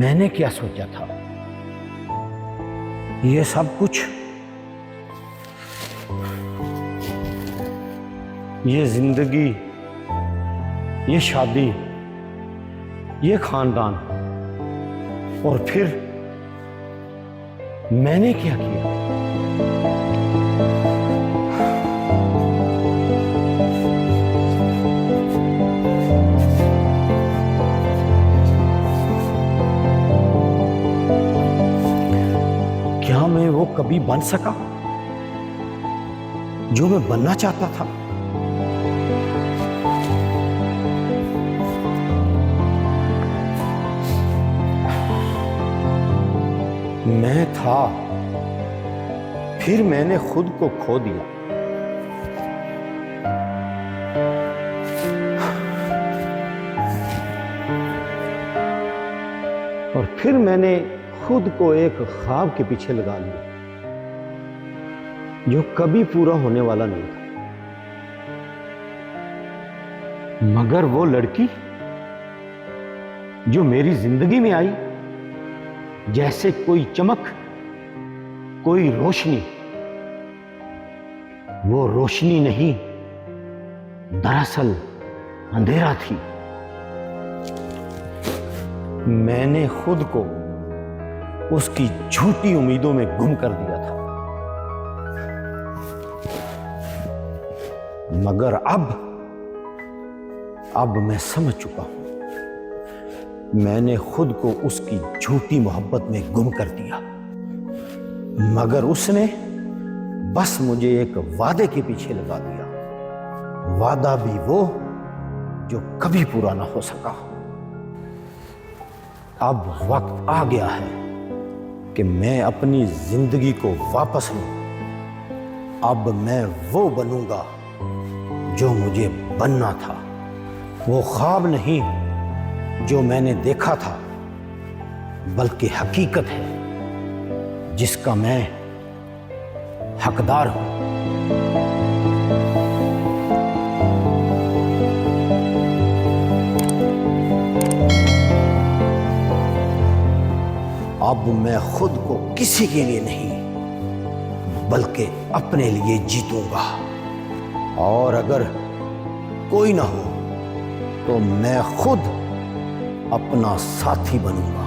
मैंने क्या सोचा था? ये सब कुछ, ये जिंदगी, ये शादी, ये खानदान, और फिर मैंने क्या किया? क्या मैं वो कभी बन सका जो मैं बनना चाहता था? मैं था, फिर मैंने खुद को खो दिया। और फिर मैंने खुद को एक ख्वाब के पीछे लगा लिया जो कभी पूरा होने वाला नहीं था। मगर वो लड़की जो मेरी जिंदगी में आई, जैसे कोई चमक, कोई रोशनी, वो रोशनी नहीं, दरअसल अंधेरा थी। मैंने खुद को उसकी झूठी उम्मीदों में गुम कर दिया था। मगर अब मैं समझ चुका हूं, मैंने खुद को उसकी झूठी मोहब्बत में गुम कर दिया। मगर उसने बस मुझे एक वादे के पीछे लगा दिया, वादा भी वो जो कभी पूरा ना हो सका। अब वक्त आ गया है कि मैं अपनी जिंदगी को वापस लूं। अब मैं वो बनूंगा जो मुझे बनना था, वो ख्वाब नहीं जो मैंने देखा था, बल्कि हकीकत है जिसका मैं हकदार हूं। अब मैं खुद को किसी के लिए नहीं, बल्कि अपने लिए जीतूंगा। और अगर कोई ना हो तो मैं खुद अपना साथी बनूंगा।